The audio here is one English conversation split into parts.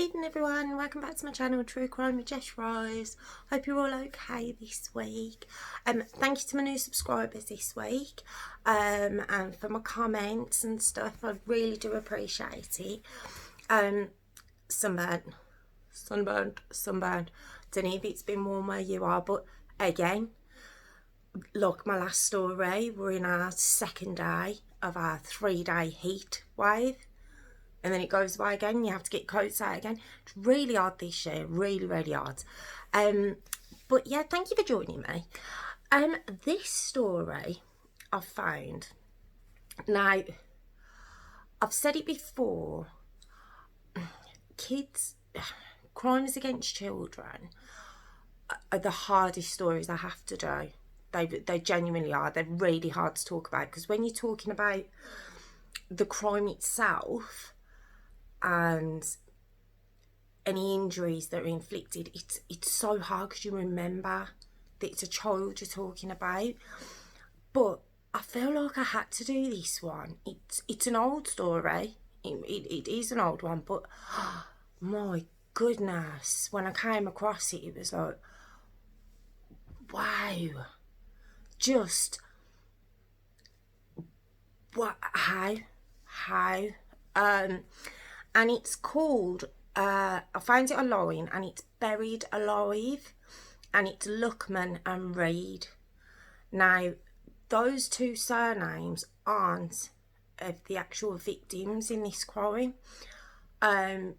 Evening everyone, welcome back to my channel True Crime with Jess. Hope you're all okay this week. Thank you to my new subscribers this week and for my comments and stuff. I really do appreciate it. Sunburned. Don't know if it's been warm where you are, but again, look, my last story, we're in our second day of our 3-day heat wave. And then it goes away again. You have to get coats out again. It's really hard this year. Really hard. But yeah, thank you for joining me. This story I've found. Now, I've said it before. Crimes against children are the hardest stories I have to do. They genuinely are. They're really hard to talk about. Because when you're talking about the crime itself and any injuries that are inflicted, it's so hard because you remember that it's a child you're talking about. But I feel like I had to do this one. It's an old story. It is an old one, but my goodness, when I came across it, it was like, wow, just what? How? And it's called, I found it online, and it's Buried Alive, and it's Luckman and Reed. Now, those two surnames aren't of the actual victims in this crime,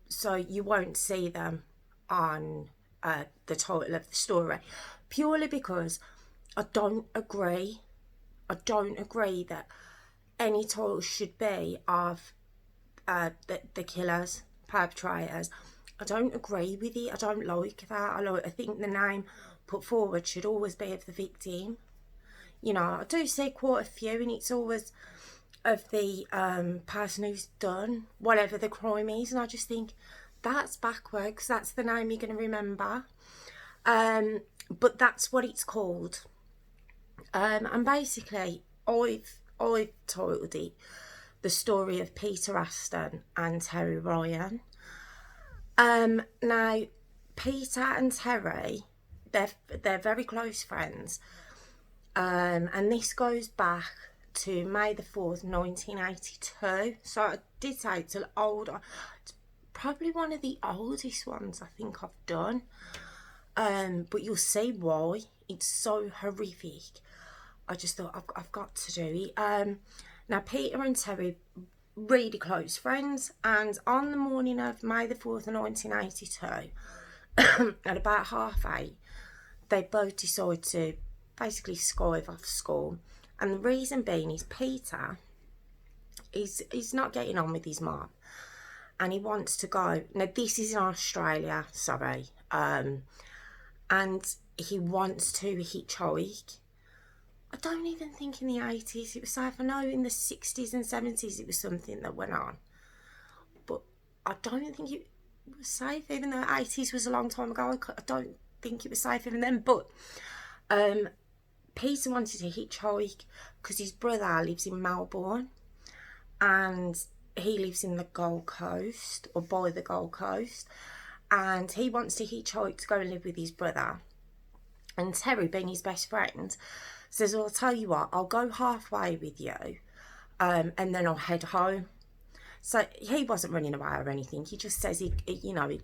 so you won't see them on the title of the story, purely because I don't agree that any title should be of the killers, perpetrators. I don't agree with it. I don't like that. I think the name put forward should always be of the victim. You know, I do see quite a few, and it's always of the person who's done whatever the crime is, and I just think that's backwards. That's the name you're going to remember. But that's what it's called. And basically, I've titled it The Story of Peter Aston and Terry Ryan. Now, Peter and Terry, they're very close friends. And this goes back to May the 4th, 1982. So I did say it's an old, it's probably one of the oldest ones I think I've done. But you'll see why. It's so horrific. I just thought I've got to do it. Now, Peter and Terry, really close friends, and on the morning of May the 4th, 1982, at about 8:30, they both decide to basically skive off school. And the reason being is Peter he's not getting on with his mum, and he wants to go. Now, this is in Australia, sorry, and he wants to hitchhike. I don't even think in the 80s it was safe. I know in the 60s and 70s it was something that went on. But I don't think it was safe, even though the 80s was a long time ago. I don't think it was safe even then. But Peter wanted to hitchhike because his brother lives in Melbourne and he lives in the Gold Coast, or by the Gold Coast. And he wants to hitchhike to go and live with his brother. And Terry, being his best friend, says, well, I'll tell you what, I'll go halfway with you and then I'll head home. So he wasn't running away or anything. He just says he'd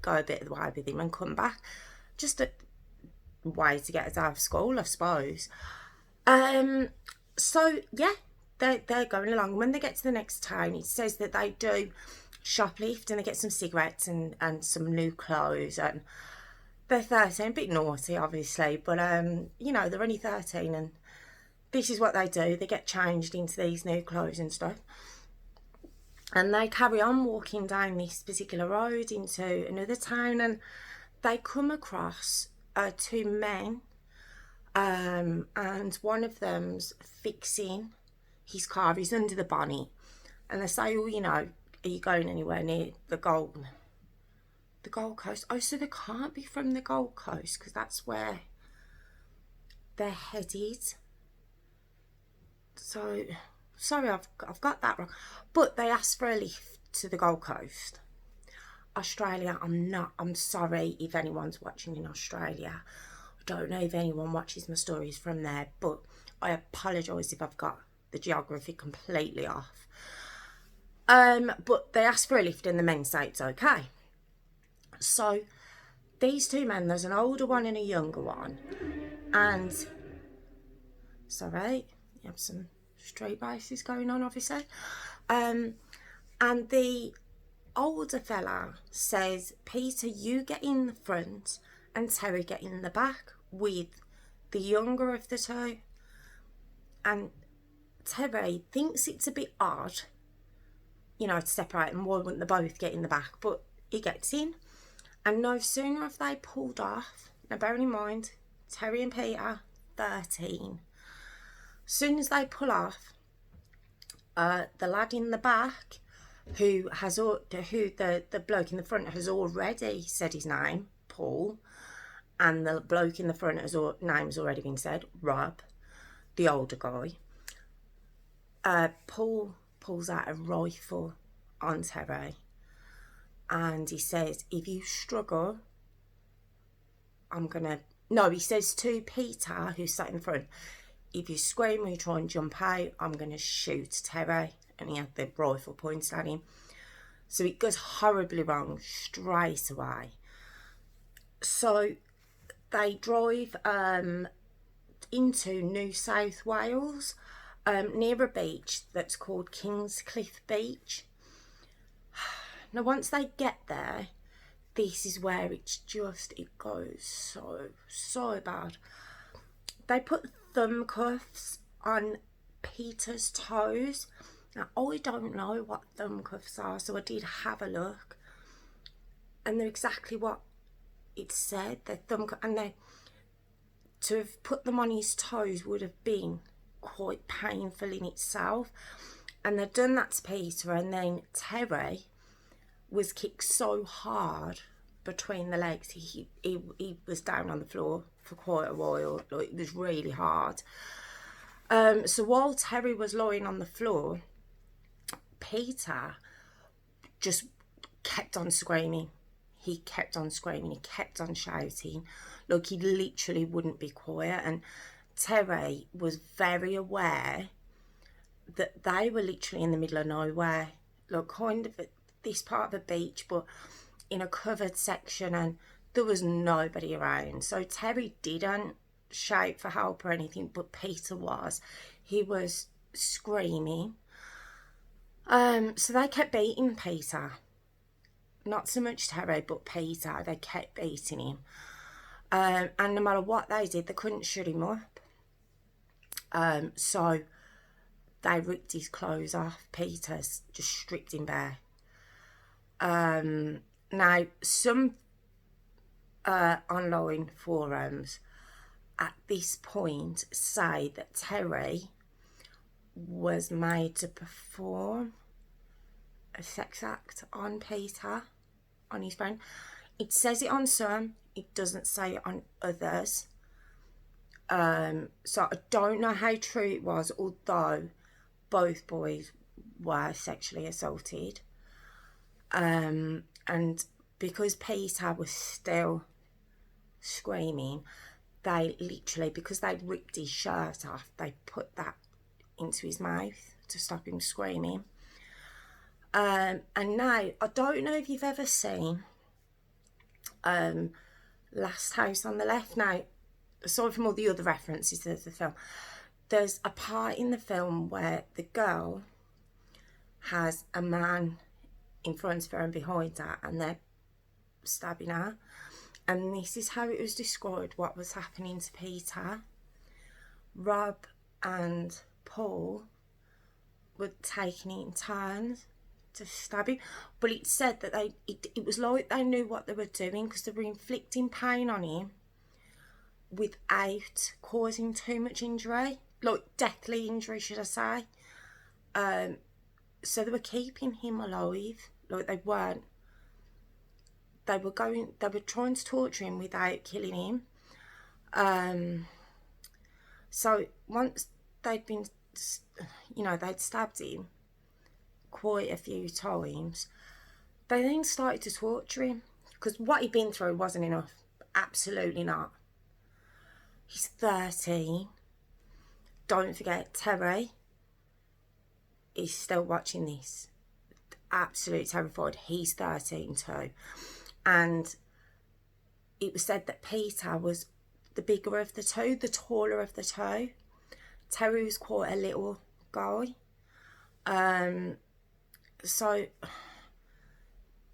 go a bit of the way with him and come back. Just a way to get us out of school, I suppose. So, yeah, they're going along. When they get to the next town, it says that they do shoplift and they get some cigarettes and some new clothes. And they're 13, a bit naughty, obviously, but, they're only 13 and this is what they do. They get changed into these new clothes and stuff. And they carry on walking down this particular road into another town, and they come across two men, and one of them's fixing his car. He's under the bonnet. And they say, well, are you going anywhere near the Gold Coast? Oh, so they can't be from the Gold Coast because that's where they're headed. So, sorry, I've got that wrong. But they asked for a lift to the Gold Coast. Australia, I'm sorry if anyone's watching in Australia. I don't know if anyone watches my stories from there, but I apologise if I've got the geography completely off. But they asked for a lift and the men say it's okay. So these two men, there's an older one and a younger one, and sorry, you have some street races going on, obviously. And the older fella says, Peter, you get in the front and Terry get in the back with the younger of the two. And Terry thinks it's a bit odd, you know, to separate them. Why wouldn't they both get in the back? But he gets in. And no sooner have they pulled off, now bearing in mind, Terry and Peter, 13. As soon as they pull off, the lad in the back, the bloke in the front has already said his name, Paul, and the bloke in the front name's already been said, Rob, the older guy. Paul pulls out a rifle on Terry, and he says, if you struggle, he says to Peter, who's sat in front, if you scream or you try and jump out, I'm going to shoot Terry. And he had the rifle pointed at him. So it goes horribly wrong straight away. So they drive into New South Wales, near a beach that's called Kingscliff Beach. Now, once they get there, this is where it goes so bad. They put thumb cuffs on Peter's toes. Now, I don't know what thumb cuffs are, so I did have a look. And they're exactly what it said. They're thumb cuffs. And to have put them on his toes would have been quite painful in itself. And they'd done that to Peter, and then Terry was kicked so hard between the legs, he was down on the floor for quite a while. Like, it was really hard. So while Terry was lying on the floor, Peter just kept on screaming. He kept on screaming. He kept on shouting. Look, he literally wouldn't be quiet. And Terry was very aware that they were literally in the middle of nowhere. Look, kind of at this part of the beach, but in a covered section, and there was nobody around. So Terry didn't shout for help or anything, but Peter was. He was screaming. So they kept beating Peter. Not so much Terry, but Peter. They kept beating him. And no matter what they did, they couldn't shut him up. So they ripped his clothes off. Peter's just stripped him bare. Now, some online forums at this point say that Terry was made to perform a sex act on Peter, on his friend. It says it on some, it doesn't say it on others. So I don't know how true it was, although both boys were sexually assaulted. And because Peter was still screaming, they literally, because they'd ripped his shirt off, they put that into his mouth to stop him screaming. And now, I don't know if you've ever seen Last House on the Left. Now, aside from all the other references to the film, there's a part in the film where the girl has a man in front of her and behind her, and they're stabbing her. And this is how it was described, what was happening to Peter. Rob and Paul were taking it in turns to stab him, but it said that it was like they knew what they were doing, because they were inflicting pain on him without causing too much injury, like deathly injury, should I say. So they were keeping him alive. Like, they were trying to torture him without killing him. So once they'd been, they'd stabbed him quite a few times, They then started to torture him because what he'd been through wasn't enough. Absolutely not. He's 13. Don't forget, Terry is still watching this. Absolutely terrified. He's 13 too. And it was said that Peter was the bigger of the two, the taller of the two. Terry was quite a little guy. So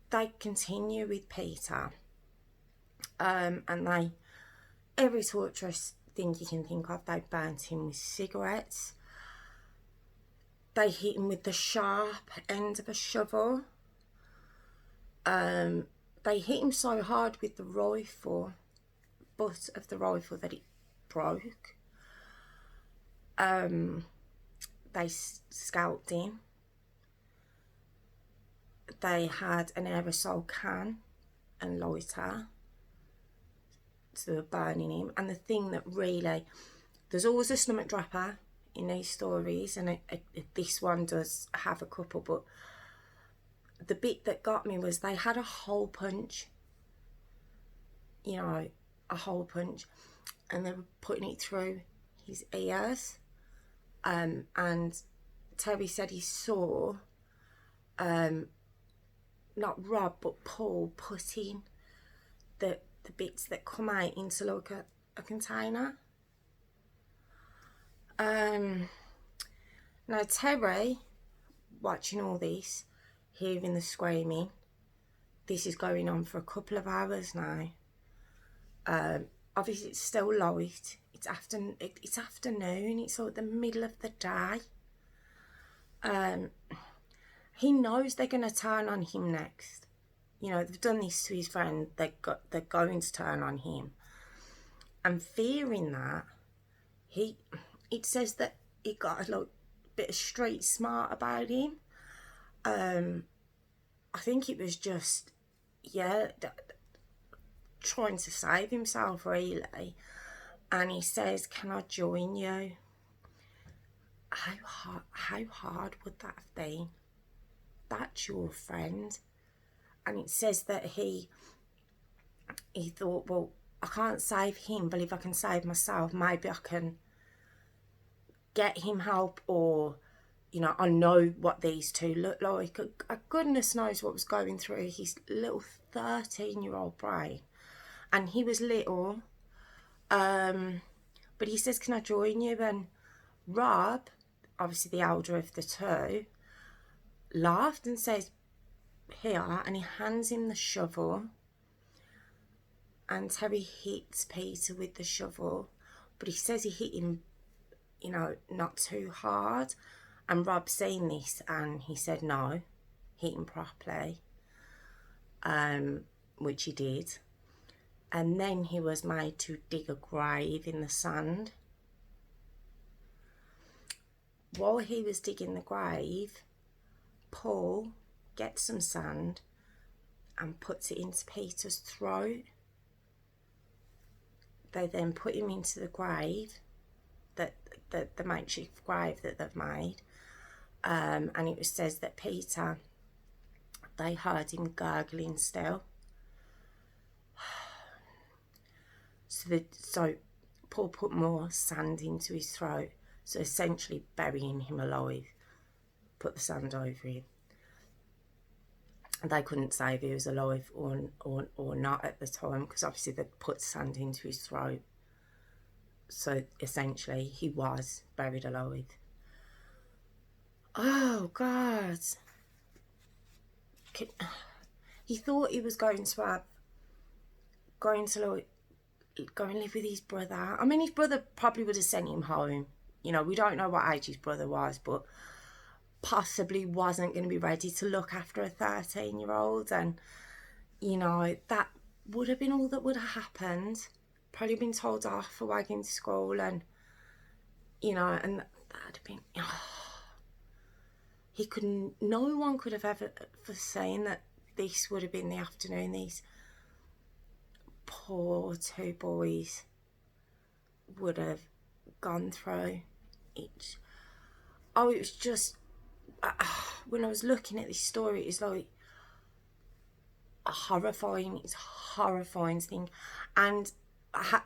they continue with Peter. And they, every torturous thing you can think of, they burnt him with cigarettes. They hit him with the sharp end of a shovel. They hit him so hard with the rifle, butt of the rifle, that it broke. They scalped him. They had an aerosol can and lighter, so they were burning him. And the thing that really, there's always a stomach dropper in these stories, and this one does have a couple, but the bit that got me was they had a hole punch, you know, a hole punch, and they were putting it through his ears. And Terry said he saw, not Rob but Paul putting the bits that come out into like a container. Now Terry, watching all this, hearing the screaming, this is going on for a couple of hours now. Obviously it's still light. It's afternoon. It's like the middle of the day. He knows they're going to turn on him next. You know, they've done this to his friend. They're going to turn on him. And fearing that, it says that he got a bit of street smart about him. I think it was just, trying to save himself, really. And he says, "Can I join you?" How hard would that have been? That's your friend. And it says that he thought, well, I can't save him, but if I can save myself, maybe I can get him help, or, you know, I know what these two look like. Goodness knows what was going through his little 13-year-old brain. And he was little, but he says, "Can I join you?" And Rob, obviously the elder of the two, laughed and says, "Here," and he hands him the shovel. And Terry hits Peter with the shovel, but he says he hit him, you know, not too hard. And Rob seen this, and he said, "No, hit him properly," which he did. And then he was made to dig a grave in the sand. While he was digging the grave, Paul gets some sand and puts it into Peter's throat. They then put him into the grave, the makeshift grave that they've made. And it says that Peter, they heard him gurgling still. So Paul put more sand into his throat, so essentially burying him alive. Put the sand over him. They couldn't say if he was alive or not at the time, because obviously they put sand into his throat. So essentially he was buried alive. Oh God. He thought he was going to go and live with his brother. I mean, his brother probably would have sent him home. You know, we don't know what age his brother was, but possibly wasn't going to be ready to look after a 13-year-old. And, you know, that would have been all that would have happened. Probably been told off for wagging to school, and, you know, and that would have been... no one could have ever foreseen that this would have been the afternoon these poor two boys would have gone through. It was just, when I was looking at this story, it's like, horrifying. It's horrifying thing. And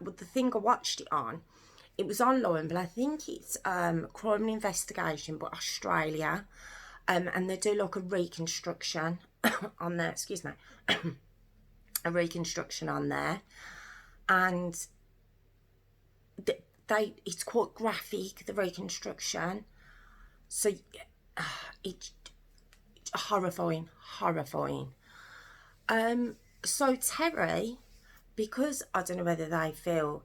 the thing I watched it on, it was online, but I think it's Crime and Investigation, but Australia. And they do like a reconstruction on there, excuse me, a reconstruction on there. And it's quite graphic, the reconstruction. So it's horrifying. So Terry, because I don't know whether they feel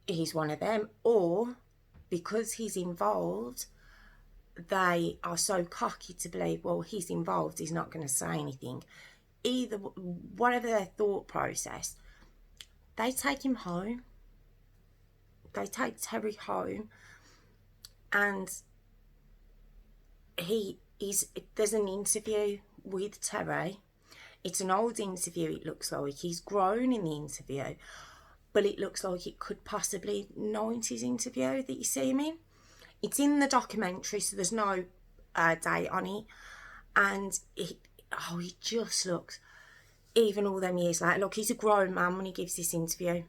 he's one of them, or because he's involved, they are so cocky to believe, well, he's involved, he's not going to say anything. Either, whatever their thought process, they take him home. They take Terry home, and there's an interview with Terry. It's an old interview, it looks like. He's grown in the interview, but it looks like it could possibly 90s interview that you see him in. It's in the documentary, so there's no date on it. And he just looks, even all them years later, look, he's a grown man when he gives this interview.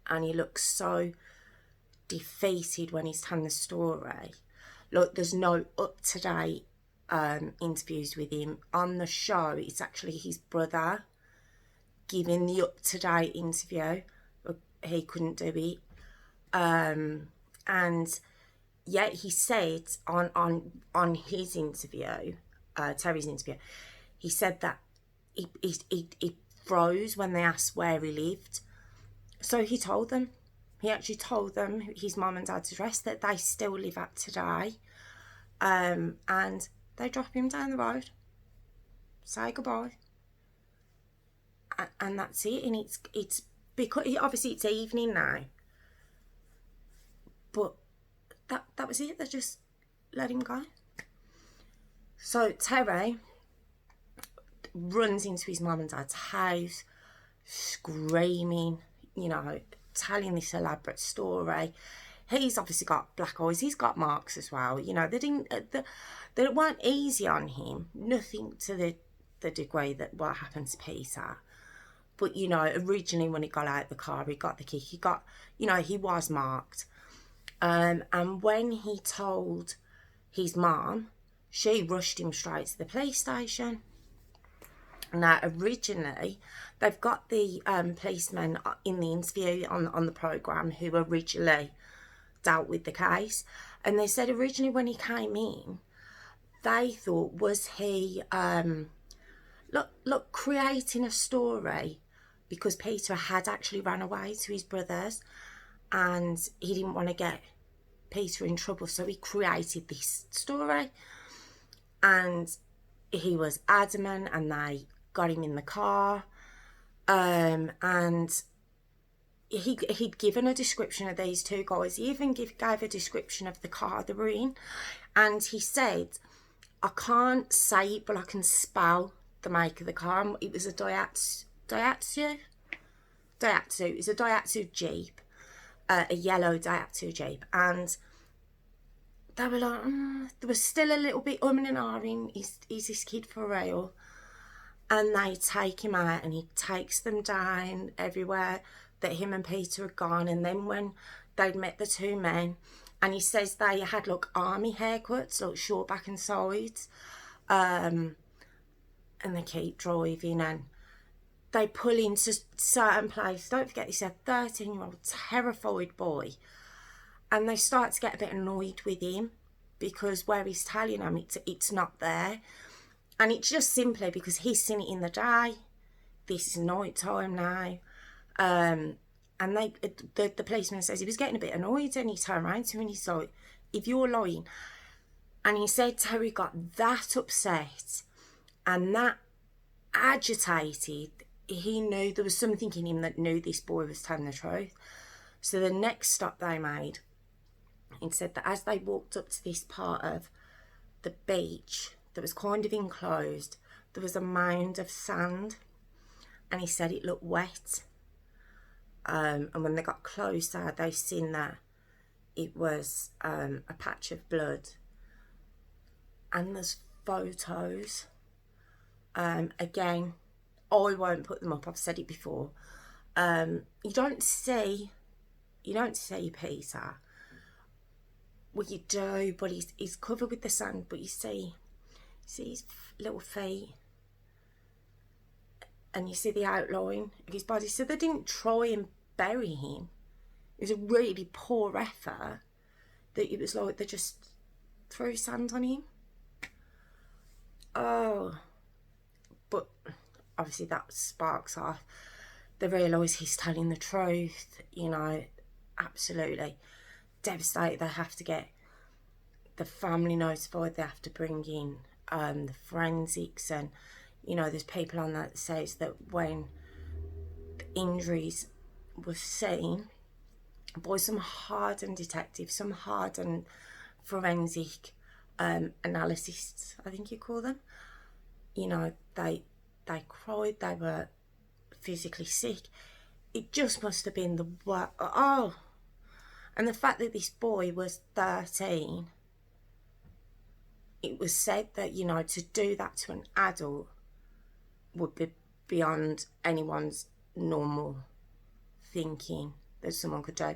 And he looks so defeated when he's telling the story. Look, there's no up-to-date interviews with him. On the show, it's actually his brother giving the up-to-date interview. He couldn't do it. And yet he said on his interview, Terry's interview, he said that he froze when they asked where he lived. So he told them. He actually told them his mum and dad's address that they still live at today. And they drop him down the road, say goodbye, and that's it. And it's because obviously it's evening now, but that was it. They just let him go. So Terry runs into his mum and dad's house, screaming, telling this elaborate story. He's obviously got black eyes. He's got marks as well. They weren't easy on him. Nothing to the degree that what happened to Peter. But, originally when he got out of the car, he got the kick. He was marked. And when he told his mum, she rushed him straight to the police station. Now, originally, they've got the policemen in the interview on the programme who originally dealt with the case. And they said originally when he came in, they thought, was he creating a story because Peter had actually ran away to his brother's and he didn't want to get Peter in trouble, so he created this story. And he was adamant, and they got him in the car, and he'd given a description of these two guys. He even gave a description of the car they were in, and he said, I can't say it, but I can spell the make of the car. It was a Daihatsu. It was a Daihatsu Jeep, a yellow Daihatsu Jeep, and they were like, there was still a little bit and ahhing, is this kid for real? And they take him out, and he takes them down everywhere that him and Peter had gone. And then when they'd met the two men, and he says they had army haircuts, short back and sides, and they keep driving, and they pull into certain places. Don't forget, this is a 13-year-old terrified boy, and they start to get a bit annoyed with him because where he's telling them it's not there. And it's just simply because he's seen it in the day. This is night time now. And the policeman says he was getting a bit annoyed, and he turned around to him and he's like, if you're lying. And he said Terry got that upset and that agitated, he knew there was something in him that knew this boy was telling the truth. So the next stop they made, he said that as they walked up to this part of the beach that was kind of enclosed, there was a mound of sand, and he said it looked wet. And when they got closer, they seen that it was a patch of blood. And there's photos, again, I won't put them up. I've said it before. You don't see Peter. Well, you do, but he's covered with the sand. But you see his little feet, and you see the outline of his body. So they didn't try and bury him. It was a really poor effort. That it was like they just threw sand on him. Oh, but obviously that sparks off. They realise he's telling the truth, you know, absolutely devastated. They have to get the family notified, they have to bring in the forensics, and, you know, there's people on that says that when the injuries were seen by some hardened detectives, some hardened forensic analysts, I think you call them, you know, they cried, they were physically sick. It just must have been the worst. Oh, and the fact that this boy was 13, it was said that, you know, to do that to an adult would be beyond anyone's normal thinking that someone could do.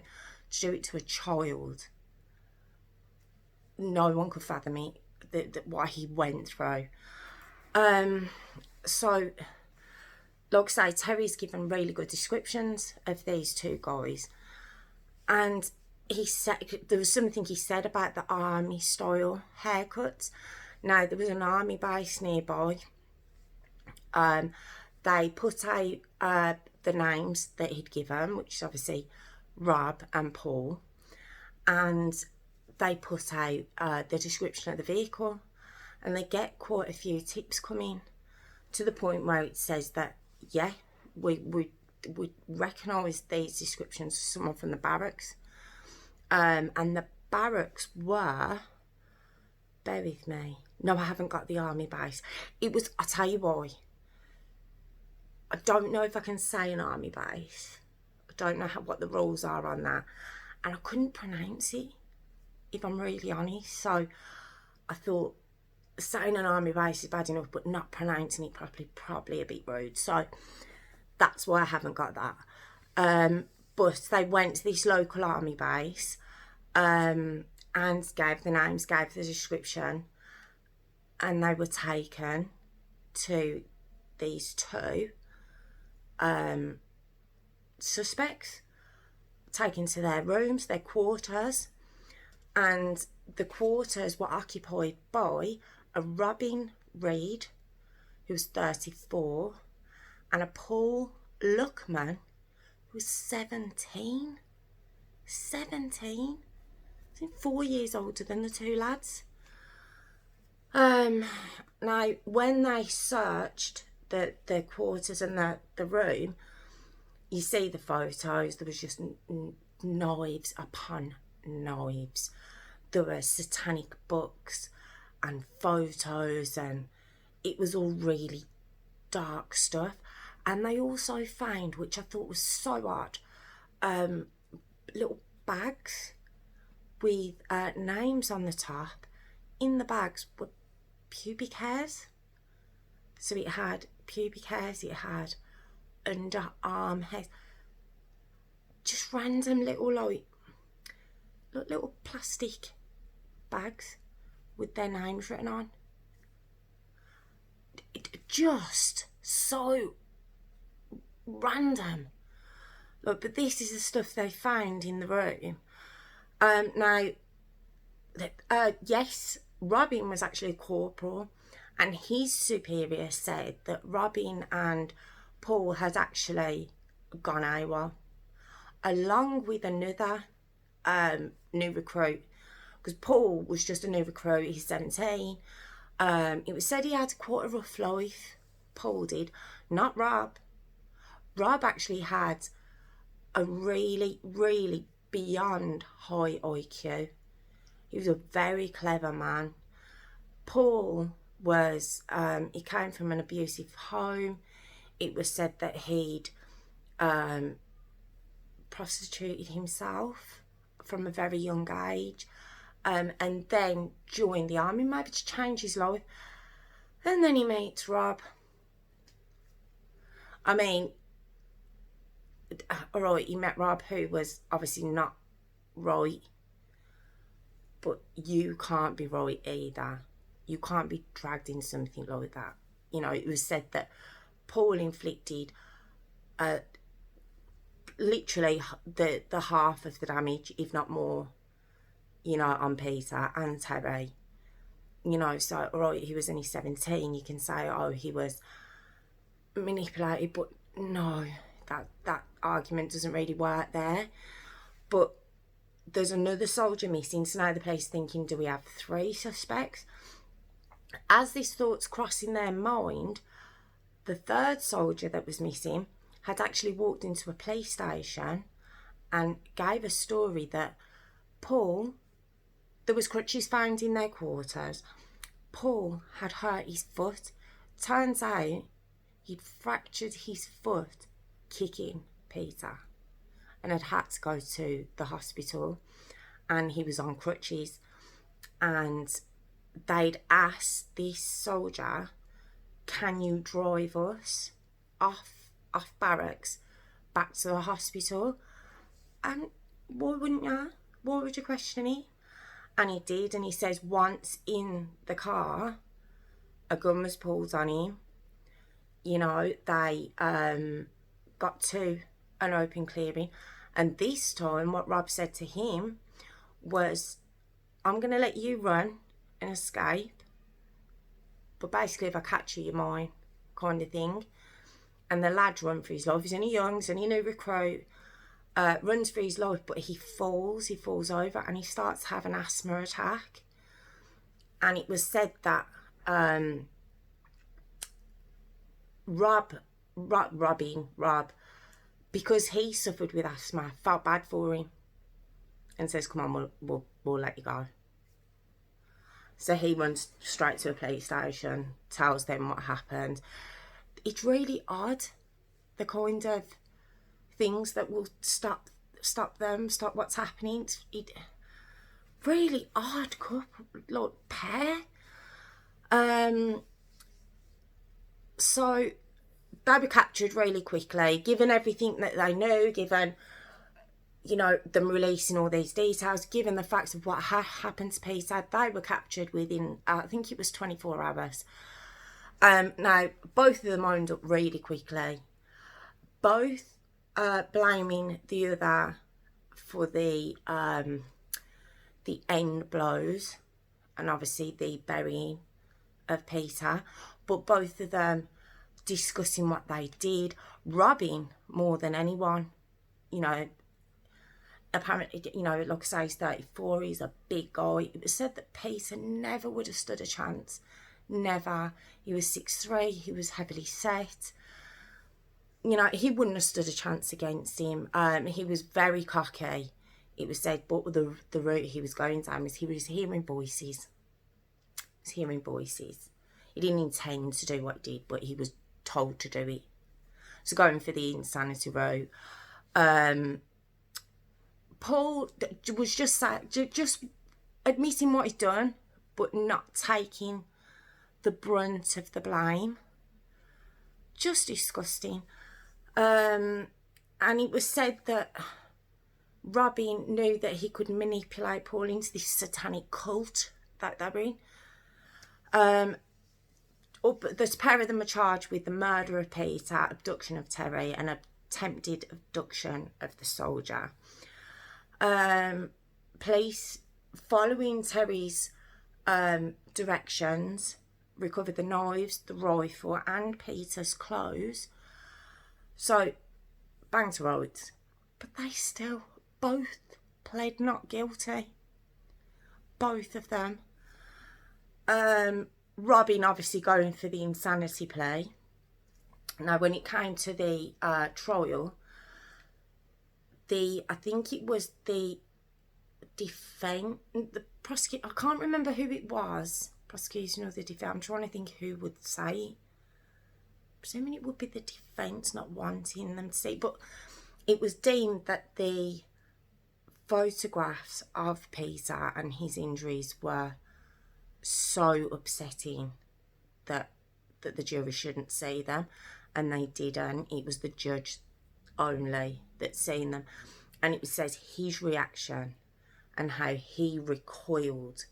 To do it to a child, no one could fathom it, what he went through. So, like I say, Terry's given really good descriptions of these two guys, and he said there was something he said about the army style haircuts. Now, there was an army base nearby. They put out the names that he'd given, which is obviously Rob and Paul, and they put out the description of the vehicle, and they get quite a few tips coming to the point where it says that, yeah, we recognise these descriptions as someone from the barracks. And the barracks were, bear with me, no, I haven't got the army base. It was, I'll tell you why. I don't know if I can say an army base. I don't know what the rules are on that. And I couldn't pronounce it, if I'm really honest. So I thought saying an army base is bad enough, but not pronouncing it properly, probably a bit rude. So that's why I haven't got that. But they went to this local army base and gave the names, gave the description, and they were taken to these two suspects, taken to their rooms, their quarters, and the quarters were occupied by a Robin Reed, who was 34, and a Paul Luckman, who was 17. 17? I think 4 years older than the two lads. Now, when they searched the quarters and the room, you see the photos, there was just knives upon knives. There were satanic books and photos, and it was all really dark stuff. And they also found, which I thought was so odd, little bags with names on the top. In the bags were pubic hairs. So it had pubic hairs, it had underarm hairs. Just random little little plastic bags with their names written on. Just so random. Look, but this is the stuff they found in the room. Now, yes, Robin was actually a corporal, and his superior said that Robin and Paul had actually gone AWOL, along with another new recruit, because Paul was just a new recruit, he's 17. It was said he had quite a rough life, Paul did, not Rob. Rob actually had a really, really beyond high IQ. He was a very clever man. Paul was, he came from an abusive home. It was said that he'd prostituted himself from a very young age, and then joined the army, maybe to change his life. And then he meets Rob. I mean, all right, you met Rob, who was obviously not right, but you can't be right either. You can't be dragged in something like that. You know, it was said that Paul inflicted literally the half of the damage, if not more, you know, on Peter and Terry. You know, so, right, he was only 17. You can say, oh, he was manipulated, but no, that argument doesn't really work there. But there's another soldier missing, so now the police thinking, do we have 3 suspects? As this thought's crossing their mind, the 3rd soldier that was missing had actually walked into a police station and gave a story that Paul, there was crutches found in their quarters. Paul had hurt his foot. Turns out he'd fractured his foot kicking Peter and had to go to the hospital, and he was on crutches. And they'd asked this soldier, can you drive us off barracks back to the hospital? And why wouldn't you? Why would you question it? And he did, and he says once in the car, a gun was pulled on him. You know, they got to an open clearing, and this time what Rob said to him was, I'm going to let you run and escape, but basically if I catch you, you're mine, kind of thing. And the lad run for his life. He's only young, he's only a new recruit, runs for his life, but he falls over, and he starts to have an asthma attack. And it was said that Rob, because he suffered with asthma, felt bad for him and says, come on, we'll let you go. So he runs straight to a police station, tells them what happened. It's really odd, the kind of things that will stop what's happening. It really odd couple, like pair. So they were captured really quickly, given everything that they knew, given, you know, them releasing all these details, given the facts of what happened to Peter. They were captured within, I think it was 24 hours. Now, both of them owned up really quickly. Both blaming the other for the end blows and obviously the burying of Peter, but both of them discussing what they did, robbing more than anyone. You know, apparently, you know, like I say, he's 34, he's a big guy. It was said that Peter never would have stood a chance. Never. He was 6'3", he was heavily set. You know, he wouldn't have stood a chance against him. He was very cocky, it was said, but the route he was going down was he was hearing voices. He was hearing voices. He didn't intend to do what he did, but he was told to do it. So going for the insanity route. Paul was just admitting what he'd done, but not taking the brunt of the blame. Just disgusting. And it was said that Robin knew that he could manipulate Paul into this satanic cult that they were in. The pair of them are charged with the murder of Peter, abduction of Terry, and attempted abduction of the soldier. Police, following Terry's directions, recovered the knives, the rifle, and Peter's clothes. So, bang to rights. But they still both pled not guilty. Both of them. Robin obviously going for the insanity plea. Now, when it came to the trial, I think it was the defence, the prosecutor, I can't remember who it was, prosecution or the defence, I'm trying to think who would say it. Presuming it would be the defence not wanting them to see, but it was deemed that the photographs of Peter and his injuries were so upsetting that the jury shouldn't see them, and they didn't. It was the judge only that seen them, and it says his reaction and how he recoiled,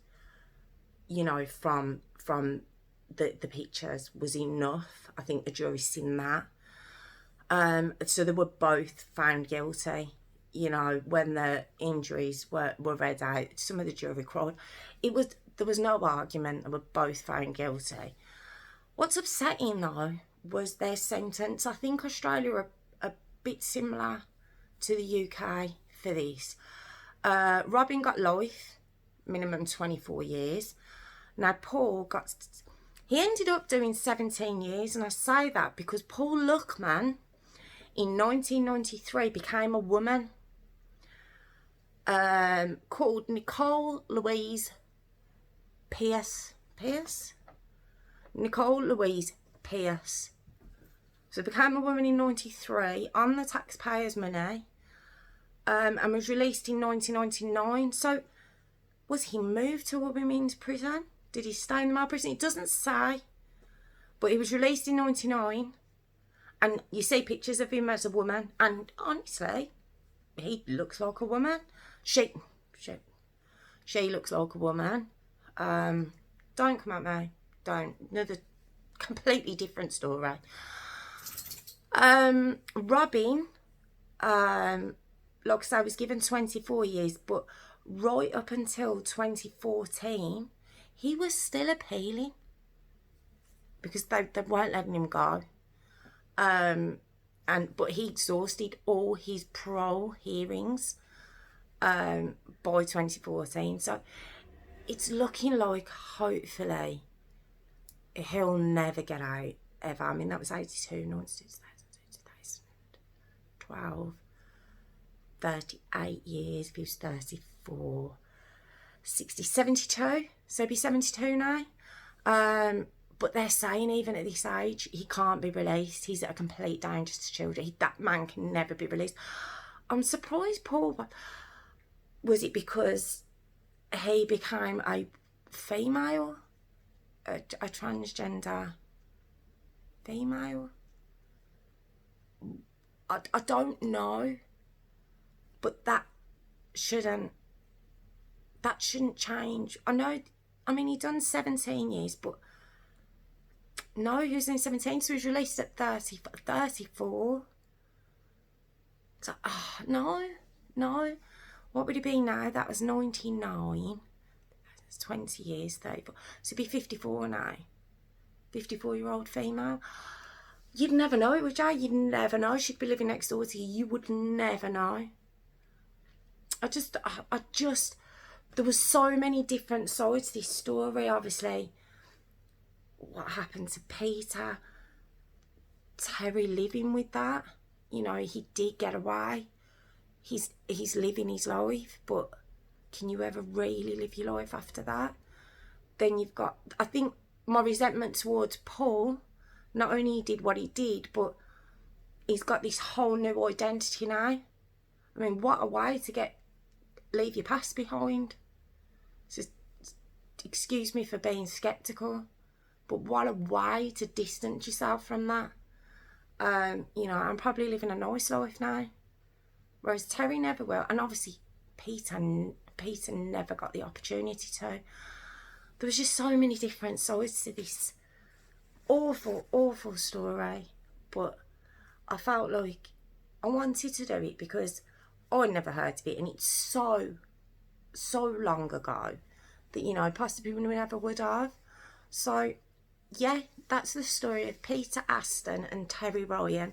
you know, from the pictures was enough. I think the jury's seen that. So they were both found guilty. You know, when the injuries were read out, some of the jury cried. There was no argument. They were both found guilty. What's upsetting though was their sentence. I think Australia are a bit similar to the UK for this. Robin got life, minimum 24 years. Now Paul he ended up doing 17 years, and I say that because Paul Luckman in 1993 became a woman called Nicole Louise Pierce. Nicole Louise Pierce. So became a woman in 93 on the taxpayers' money, and was released in 1999. So was he moved to a women's prison? Did he stay in the male prison? It doesn't say. But he was released in 99. And you see pictures of him as a woman. And honestly, he looks like a woman. She looks like a woman. Don't come at me. Don't. Another completely different story. Robin, like I say, was given 24 years. But right up until 2014... he was still appealing because they weren't letting him go. But he exhausted all his parole hearings by 2014. So it's looking like hopefully he'll never get out ever. I mean, that was 82, 92, 2012, 38 years, if he was 34. 60, 72, so he'll be 72 now. But they're saying even at this age, he can't be released. He's at a complete danger to children. That man can never be released. I'm surprised, Paul. Was it because he became a female? A transgender female? I don't know. But that shouldn't change. I mean, he done 17 years, but no, he was in 17, so he was released at 34. So, no. What would he be now? That was 99. That's 20 years, 34. So he'd be 54 now. 54-year-old female. You'd never know, would you? You'd never know. She'd be living next door to you. You would never know. I just... There was so many different sides to this story. Obviously, what happened to Peter, Terry living with that. You know, he did get away. He's living his life, but can you ever really live your life after that? Then you've got, I think, my resentment towards Paul. Not only he did what he did, but he's got this whole new identity now. I mean, what a way to leave your past behind. Just, excuse me for being sceptical, but what a way to distance yourself from that. You know, I'm probably living a nice life now, whereas Terry never will, and obviously Peter never got the opportunity to. There was just so many different sides to this awful story, but I felt like I wanted to do it because I never heard of it, and it's so long ago that, you know, possibly we never would have. So yeah, that's the story of Peter Aston and Terry Ryan.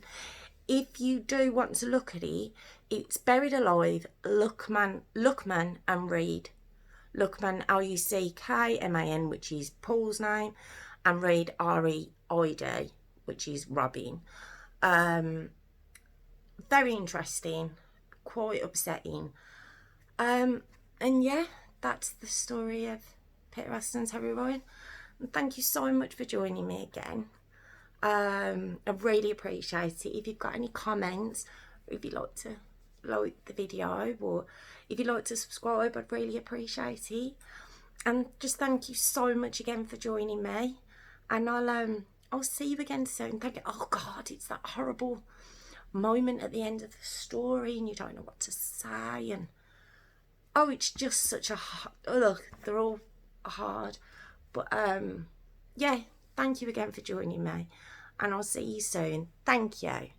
If you do want to look at it, it's Buried Alive, Luckman and Reid. Luckman, Luckman, which is Paul's name, and Reid, Reid, which is Robin. Very interesting, quite upsetting. And yeah, that's the story of Peter Aston and Terry Ryan. And thank you so much for joining me again. I really appreciate it. If you've got any comments, if you'd like to like the video, or if you'd like to subscribe, I'd really appreciate it. And just thank you so much again for joining me. And I'll see you again soon. Thank you. Oh God, it's that horrible moment at the end of the story and you don't know what to say, and oh, it's just such a look, they're all hard, but yeah, thank you again for joining me, and I'll see you soon. Thank you.